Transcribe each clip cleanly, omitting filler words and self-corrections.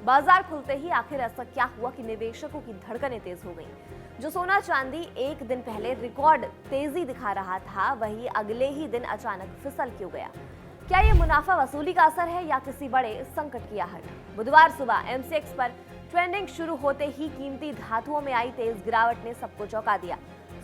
बाजार खुलते ही आखिर ऐसा क्या हुआ कि निवेशकों की धड़कनें तेज हो गईं। जो सोना चांदी एक दिन पहले रिकॉर्ड तेजी दिखा रहा था, वही अगले ही दिन अचानक फिसल क्यों गया? क्या ये मुनाफा वसूली का असर है या किसी बड़े संकट की आहट? बुधवार सुबह एमसीएक्स पर ट्रेंडिंग शुरू होते ही कीमती धातुओं में आई तेज गिरावट ने सबको चौंका दिया।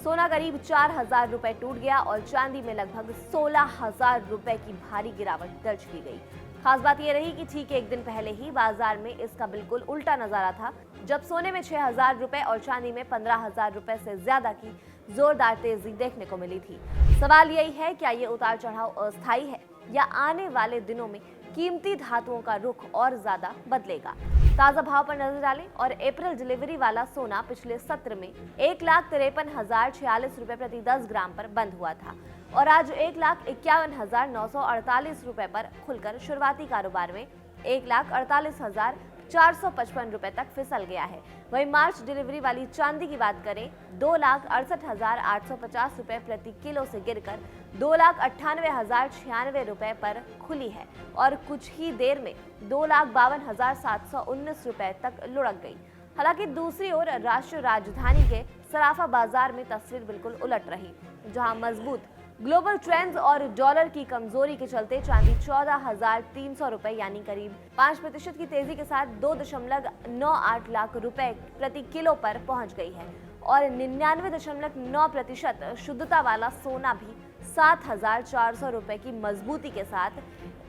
सोना करीब 4,000 रुपए टूट गया और चांदी में लगभग 16,000 रुपए की भारी गिरावट दर्ज की गई। खास बात यह रही कि ठीक एक दिन पहले ही बाजार में इसका बिल्कुल उल्टा नजारा था, जब सोने में 6,000 रुपए और चांदी में 15,000 रुपए से ज्यादा की जोरदार तेजी देखने को मिली थी। सवाल यही है, क्या ये उतार चढ़ाव अस्थायी है या आने वाले दिनों में कीमती धातुओं का रुख और ज्यादा बदलेगा? ताजा भाव पर नजर डालें और अप्रैल डिलीवरी वाला सोना पिछले सत्र में 1,53,046 रुपए प्रति 10 ग्राम पर बंद हुआ था और आज 1,51,948 रुपए पर खुलकर शुरुआती कारोबार में 1,48,455 रुपए तक फिसल गया है। वहीं मार्च डिलीवरी वाली चांदी की बात करें, 2,68,850 रुपए प्रति किलो से गिरकर 2,98,096 रुपए पर खुली है और कुछ ही देर में 2,52,719 रुपए तक लुढ़क गई। हालांकि दूसरी ओर राष्ट्रीय राजधानी के सराफा बाजार में तस्वीर बिल्कुल उलट रही, जहां मजबूत ग्लोबल ट्रेंड्स और डॉलर की कमजोरी के चलते चांदी 14,300 रुपए यानी करीब 5% की तेजी के साथ 2.98 लाख रुपए प्रति किलो पर पहुंच गई है और 99.9% शुद्धता वाला सोना भी 7,400 रुपए की मजबूती के साथ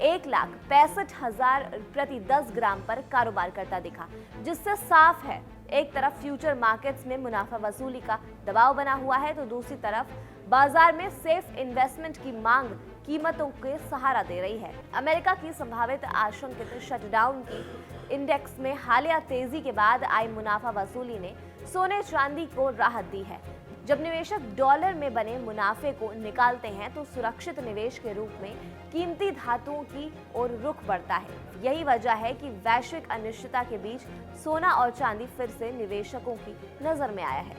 1,65,000 प्रति 10 ग्राम पर कारोबार करता दिखा, जिससे साफ है एक तरफ फ्यूचर मार्केट्स में मुनाफा वसूली का दबाव बना हुआ है, तो दूसरी तरफ बाजार में सेफ इन्वेस्टमेंट की मांग कीमतों के सहारा दे रही है। अमेरिका की संभावित आशंकित शटडाउन की इंडेक्स में हालिया तेजी के बाद आई मुनाफा वसूली ने सोने चांदी को राहत दी है। जब निवेशक डॉलर में बने मुनाफे को निकालते हैं तो सुरक्षित निवेश के रूप में कीमती धातुओं की ओर रुख बढ़ता है। यही वजह है कि वैश्विक अनिश्चितता के बीच सोना और चांदी फिर से निवेशकों की नजर में आया है।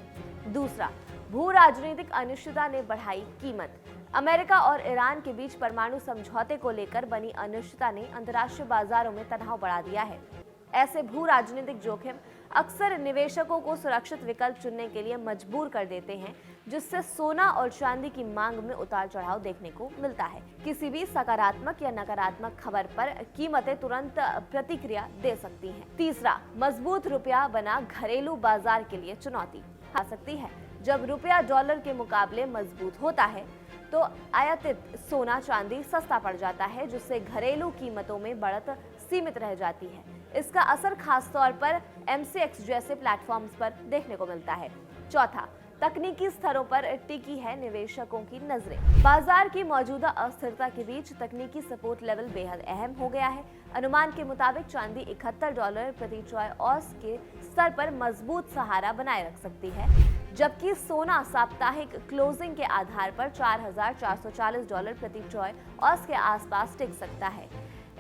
दूसरा, भू राजनीतिक अनिश्चितता ने बढ़ाई कीमत। अमेरिका और ईरान के बीच परमाणु समझौते को लेकर बनी अनिश्चितता ने अंतर्राष्ट्रीय बाजारों में तनाव बढ़ा दिया है। ऐसे भू राजनीतिक जोखिम अक्सर निवेशकों को सुरक्षित विकल्प चुनने के लिए मजबूर कर देते हैं, जिससे सोना और चांदी की मांग में उतार चढ़ाव देखने को मिलता है। किसी भी सकारात्मक या नकारात्मक खबर पर कीमतें तुरंत प्रतिक्रिया दे सकती हैं। तीसरा, मजबूत रुपया बना घरेलू बाजार के लिए चुनौती आ सकती है। जब रुपया डॉलर के मुकाबले मजबूत होता है तो आयातित सोना चांदी सस्ता पड़ जाता है, जिससे घरेलू कीमतों में बढ़त सीमित रह जाती है। इसका असर खासतौर पर एमसीएक्स जैसे प्लेटफॉर्म्स पर देखने को मिलता है। चौथा, तकनीकी स्तरों पर टिकी है निवेशकों की नजरें। बाजार की मौजूदा अस्थिरता के बीच तकनीकी सपोर्ट लेवल बेहद अहम हो गया है। अनुमान के मुताबिक चांदी $71 प्रति ट्रॉय ऑस के स्तर पर मजबूत सहारा बनाए रख सकती है, जबकि सोना साप्ताहिक क्लोजिंग के आधार पर $4,440 प्रति ट्रॉय ऑस के आसपास टिक सकता है।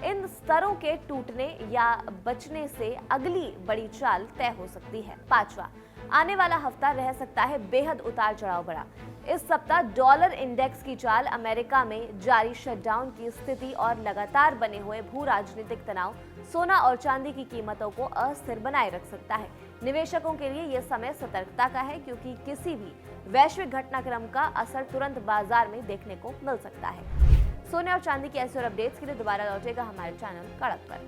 इन स्तरों के टूटने या बचने से अगली बड़ी चाल तय हो सकती है। पांचवा, आने वाला हफ्ता रह सकता है बेहद उतार चढ़ाव भरा। इस सप्ताह डॉलर इंडेक्स की चाल अमेरिका में जारी शटडाउन की स्थिति और लगातार बने हुए भू राजनीतिक तनाव सोना और चांदी की कीमतों को अस्थिर बनाए रख सकता है। निवेशकों के लिए यह समय सतर्कता का है, क्योंकि किसी भी वैश्विक घटनाक्रम का असर तुरंत बाजार में देखने को मिल सकता है। सोने और चांदी की ऐसे और अपडेट्स के लिए दोबारा लौटेगा हमारे चैनल कड़क पर।